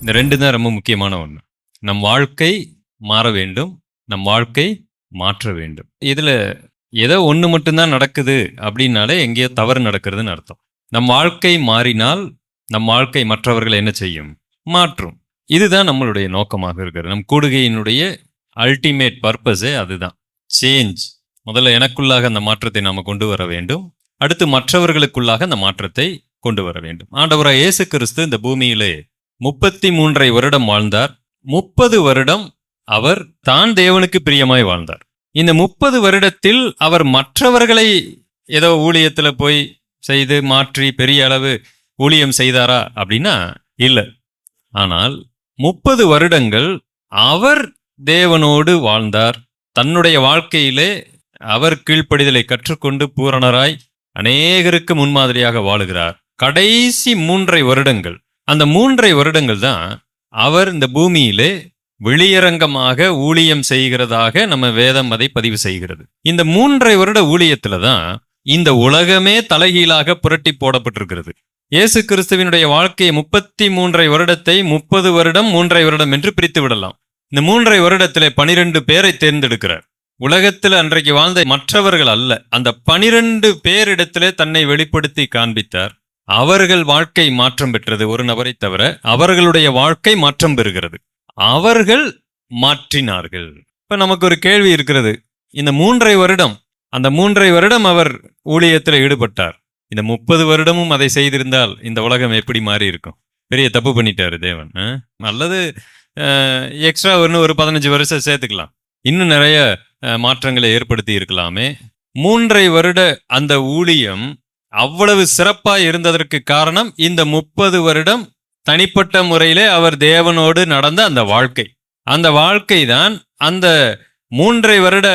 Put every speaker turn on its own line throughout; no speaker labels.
இந்த 2 தான் ரொம்ப முக்கியமான ஒண்ணு. நம் வாழ்க்கை மாற வேண்டும். நம் வாழ்க்கை மாற்ற வேண்டும். இதுல ஏதோ ஒண்ணு மட்டும் தான் நடக்குது அப்படின்னாலே எங்கேயோ தவறு நடக்கிறதுன்னு அர்த்தம். நம் வாழ்க்கை மாறினால் நம் வாழ்க்கை மற்றவர்களை என்ன செய்யும்? மாற்றும். இதுதான் நம்மளுடைய நோக்கமாக இருக்கிறது. நம் கூடுகையினுடைய அல்டிமேட் பர்பஸே அதுதான். சேஞ்ச். முதல்ல எனக்குள்ளாக அந்த மாற்றத்தை நாம கொண்டு வர வேண்டும். அடுத்து மற்றவர்களுக்குள்ளாக அந்த மாற்றத்தை கொண்டு வர வேண்டும். ஆண்டவராய் இயேசு கிறிஸ்து இந்த பூமியிலே 33 வருடம் வாழ்ந்தார். 30 வருடம் அவர் தான் தேவனுக்கு பிரியமாய் வாழ்ந்தார். இந்த 30 வருடத்தில் அவர் மற்றவர்களை ஏதோ ஊழியத்துல போய் செய்து மாற்றி பெரிய அளவு ஊழியம் செய்தாரா அப்படின்னா இல்லை. ஆனால் 30 வருடங்கள் அவர் தேவனோடு வாழ்ந்தார். தன்னுடைய வாழ்க்கையிலே அவர் கீழ்ப்படிதலை கற்றுக்கொண்டு பூரணராய் அநேகருக்கு முன்மாதிரியாக வாழுகிறார். கடைசி 3 வருடங்கள், அந்த 3 வருடங்கள் தான் அவர் இந்த பூமியிலே வெளியரங்கமாக ஊழியம் செய்கிறதாக நம்ம வேதம் அதை பதிவு செய்கிறது. இந்த 3 வருட ஊழியத்துல தான் இந்த உலகமே தலைகீழாக புரட்டி போடப்பட்டிருக்கிறது. இயேசு கிறிஸ்துவினுடைய வாழ்க்கையை 33 வருடத்தை 30 வருடம் 3 வருடம் என்று பிரித்து விடலாம். இந்த 3 வருடத்திலே 12 பேரை தேர்ந்தெடுக்கிறார். உலகத்தில் அன்றைக்கு வாழ்ந்த மற்றவர்கள் அல்ல, அந்த 12 பேரிடத்திலே தன்னை வெளிப்படுத்தி காண்பித்தார். அவர்கள் வாழ்க்கை மாற்றம் பெற்றது. ஒரு நபரை தவிர அவர்களுடைய வாழ்க்கை மாற்றம் பெறுகிறது. அவர்கள் மாற்றினார்கள். இப்ப நமக்கு ஒரு கேள்வி இருக்கிறது. இந்த 3 வருடம், அந்த 3 வருடம் அவர் ஊழியத்தில் ஈடுபட்டார். இந்த 30 வருடமும் அதை செய்திருந்தால் இந்த உலகம் எப்படி மாறி இருக்கும்? பெரிய தப்பு பண்ணிட்டாரு தேவன். அல்லது எக்ஸ்ட்ரா ஒரு 15 வருஷம் சேர்த்துக்கலாம், இன்னும் நிறைய மாற்றங்களை ஏற்படுத்தி இருக்கலாமே. 3 வருட அந்த ஊழியம் அவ்வளவு சிறப்பாக இருந்ததற்கு காரணம் இந்த 30 வருடம் தனிப்பட்ட முறையிலே அவர் தேவனோடு நடந்த அந்த வாழ்க்கை. அந்த வாழ்க்கை தான் அந்த 3 வருட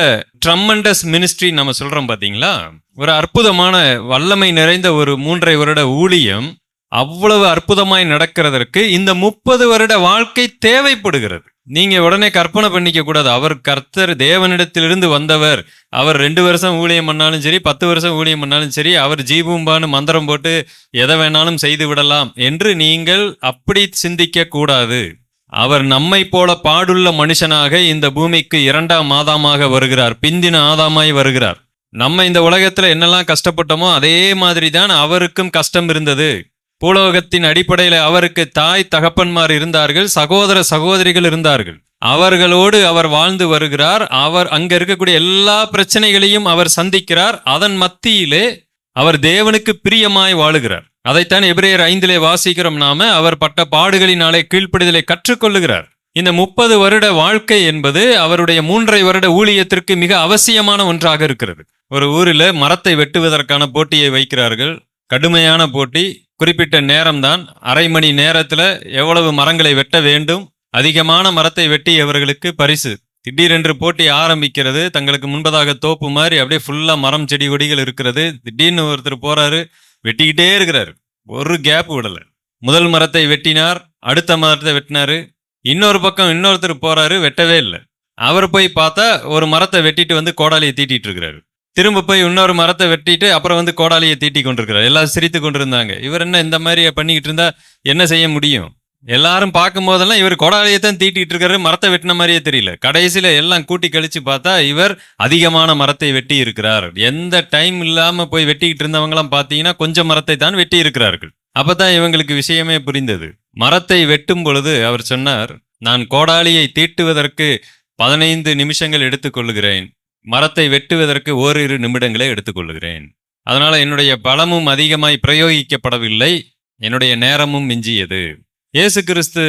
ட்ரமண்டஸ் மினிஸ்ட்ரி நம்ம சொல்றோம் பாத்தீங்களா. ஒரு அற்புதமான வல்லமை நிறைந்த ஒரு 3 வருட ஊழியம் அவ்வளவு அற்புதமாய் நடக்கிறதற்கு இந்த 30 வருட வாழ்க்கை தேவைப்படுகிறது. நீங்க உடனே கற்பனை பண்ணிக்க கூடாது. அவர் கர்த்தர் தேவனிடத்திலிருந்து வந்தவர். அவர் 2 வருஷம் ஊழியம் பண்ணாலும் சரி, 10 வருஷம் ஊழியம் பண்ணாலும் சரி, அவர் ஜீபூம்பான்னு மந்திரம் போட்டு எதை வேணாலும் செய்து விடலாம் என்று நீங்கள் அப்படி சிந்திக்க கூடாது. அவர் நம்மை போல பாடுள்ள மனுஷனாக இந்த பூமிக்கு 2ஆம் ஆதாமாக வருகிறார். பிந்தின ஆதாமாய் வருகிறார். நம்ம இந்த உலகத்துல என்னெல்லாம் கஷ்டப்பட்டோமோ அதே மாதிரி தான் அவருக்கும் கஷ்டம் இருந்தது. பூலோகத்தின் அடிப்படையில் அவருக்கு தாய் தகப்பன்மார் இருந்தார்கள், சகோதர சகோதரிகள் இருந்தார்கள். அவர்களோடு அவர் வாழ்ந்து வருகிறார். அவர் அங்க இருக்கக்கூடிய எல்லா பிரச்சனைகளையும் அவர் சந்திக்கிறார். அதன் மத்தியிலே அவர் தேவனுக்கு பிரியமாய் வாழுகிறார். அதைத்தான் எபிரேயர் 5 வாசிக்கிறோம் நாம. அவர் பட்ட பாடுகளினாலே கீழ்ப்படிதலை கற்றுக்கொள்ளுகிறார். இந்த 30 வருட வாழ்க்கை என்பது அவருடைய 3 வருட ஊழியத்திற்கு மிக அவசியமான ஒன்றாக இருக்கிறது. ஒரு ஊரில் மரத்தை வெட்டுவதற்கான போட்டியை வைக்கிறார்கள். கடுமையான போட்டி. குறிப்பிட்ட நேரம்தான். அரை மணி நேரத்துல எவ்வளவு மரங்களை வெட்ட வேண்டும், அதிகமான மரத்தை வெட்டியவர்களுக்கு பரிசு. திடீரென்று போட்டி ஆரம்பிக்கிறது. தங்களுக்கு முன்பதாக தோப்பு மாதிரி அப்படியே ஃபுல்லா மரம் செடி கொடிகள் இருக்கிறது. திடீர்னு ஒருத்தர் போறாரு, வெட்டிக்கிட்டே இருக்கிறாரு, ஒரு கேப் விடல. முதல் மரத்தை வெட்டினார், அடுத்த மரத்தை வெட்டினாரு. இன்னொரு பக்கம் இன்னொருத்தர் போறாரு, வெட்டவே இல்லை. அவர் போய் பார்த்தா ஒரு மரத்தை வெட்டிட்டு வந்து கோடாலியை தீட்டிட்டு இருக்கிறாரு. திரும்ப போய் இன்னொரு மரத்தை வெட்டிட்டு அப்புறம் கோடாலியை தீட்டி கொண்டிருக்கிறார். எல்லாரும் சிரித்து கொண்டிருந்தாங்க. இவர் என்ன இந்த மாதிரி பண்ணிக்கிட்டு இருந்தா என்ன செய்ய முடியும்? எல்லாரும் பார்க்கும் போதெல்லாம் இவர் கோடாலியை தான் தீட்டிட்டு இருக்காரு, மரத்தை வெட்டின மாதிரியே தெரியல. கடைசியில எல்லாம் கூட்டி கழிச்சு பார்த்தா இவர் அதிகமான மரத்தை வெட்டி இருக்கிறார். எந்த டைம் இல்லாம போய் வெட்டிக்கிட்டு இருந்தவங்களாம் பார்த்தீங்கன்னா கொஞ்சம் மரத்தை தான் வெட்டி இருக்கிறார்கள். அப்பதான் இவங்களுக்கு விஷயமே புரிந்தது. மரத்தை வெட்டும் பொழுது அவர் சொன்னார், நான் கோடாலியை தீட்டுவதற்கு 15 நிமிஷங்கள் எடுத்துக்கொள்ளுகிறேன், மரத்தை வெட்டுவதற்கு ஓரிரு நிமிடங்களே எடுத்துக்கொள்ளுகிறேன். அதனால என்னுடைய பலமும் அதிகமாய் பிரயோகிக்கப்படவில்லை, என்னுடைய நேரமும் மிஞ்சியது. இயேசு கிறிஸ்து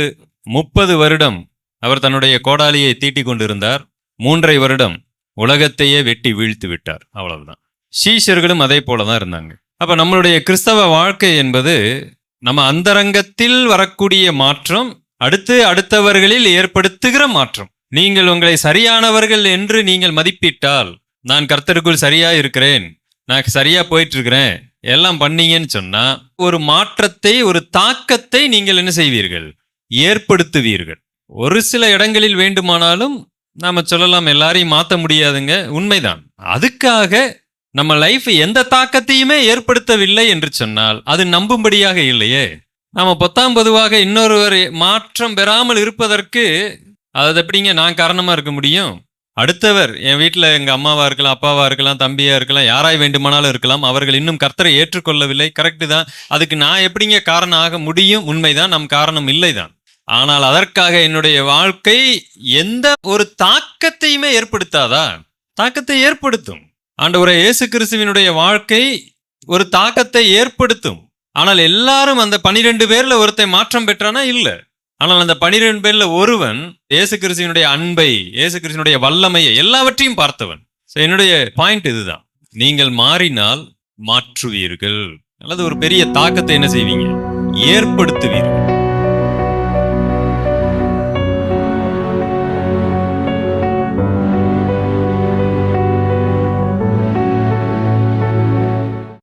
30 வருடம் அவர் தன்னுடைய கோடாலியை தீட்டிக் கொண்டிருந்தார். 3 வருடம் உலகத்தையே வெட்டி வீழ்த்து விட்டார். அவ்வளவுதான். சீஷர்களும் அதே போலதான் இருந்தாங்க. அப்ப நம்மளுடைய கிறிஸ்தவ வாழ்க்கை என்பது நம்ம அந்தரங்கத்தில் வரக்கூடிய மாற்றம், அடுத்தவர்களில் ஏற்படுத்துகிற மாற்றம். நீங்கள் உங்களை சரியானவர்கள் என்று நீங்கள் மதிப்பிட்டால், நான் கர்த்தருக்குள் சரியா இருக்கிறேன், நான் சரியா போயிட்டு இருக்கிறேன், எல்லாம் பண்ணீங்கன்னு சொன்னா ஒரு மாற்றத்தை, ஒரு தாக்கத்தை நீங்கள் என்ன செய்வீர்கள்? ஏற்படுத்துவீர்கள். ஒரு சில இடங்களில் வேண்டுமானாலும் நாம சொல்லலாம் எல்லாரையும் மாற்ற முடியாதுங்க, உண்மைதான். அதுக்காக நம்ம லைஃப் எந்த தாக்கத்தையுமே ஏற்படுத்தவில்லை என்று சொன்னால் அது நம்பும்படியாக இல்லையே. நாம பொத்தாம் பொதுவாக இன்னொருவர் மாற்றம் பெறாமல் இருப்பதற்கு அது எப்படிங்க நான் காரணமா இருக்க முடியும்? அடுத்தவர் என் வீட்டில் எங்க அம்மாவா இருக்கலாம், அப்பாவா இருக்கலாம், தம்பியா இருக்கலாம், யாராய் வேண்டுமானாலும் இருக்கலாம். அவர்கள் இன்னும் கர்த்தரை ஏற்றுக்கொள்ளவில்லை. கரெக்டு தான். அதுக்கு நான் எப்படிங்க காரணம் ஆக முடியும்? உண்மைதான், நம் காரணம் இல்லைதான். ஆனால் அதற்காக என்னுடைய வாழ்க்கை எந்த ஒரு தாக்கத்தையுமே ஏற்படுத்தாதா? தாக்கத்தை ஏற்படுத்தும். ஆண்டவரே இயேசு கிறிஸ்துவினுடைய வாழ்க்கை ஒரு தாக்கத்தை ஏற்படுத்தும். ஆனால் எல்லாரும் அந்த 12 பேர்ல ஒருத்தன் மாற்றம் பெற்றானா? இல்ல. ஆனால் அந்த 12 பேர்ல ஒருவன் இயேசு கிறிஸ்துவினுடைய அன்பை, இயேசு கிறிஸ்துவினுடைய வல்லமையை எல்லாவற்றையும் பார்த்தவன். என்னுடைய பாயிண்ட் இதுதான். நீங்கள் மாறினால் மாற்றுவீர்கள் அல்லது ஒரு பெரிய தாக்கத்தை என்ன செய்வீங்க? ஏற்படுத்துவீர்கள்.